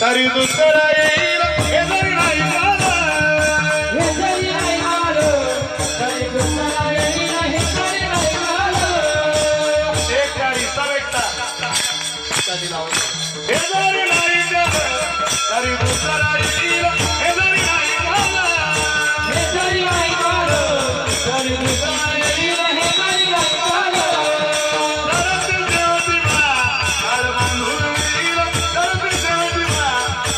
तरी दुसरा येईल हे जरी नाही झालं, हे जरी नाही झालं, तरी दुसरा येईल हे जरी नाही झालं. एक गाडी सवेकता कधी लावून हे जरी नाही झालं, तरी दुसरा येईल हे जरी नाही झालं, हे जरी नाही झालं, तरी दुसरा येईल हे जरी नाही झालं. तरती देवती बा काळ बांधून येईल, तरती देवती बा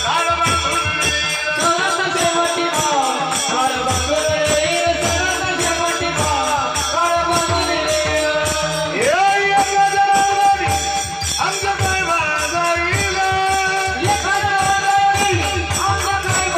काळ बांधून येईल. सरत शेवटी बा काळ बांधून येईल, सरत शेवटी बा काळ बांधून येईल. ये गजरावरी अंग काय माझा येईल, एखादा आला अंग काय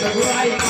प्रभू ऐक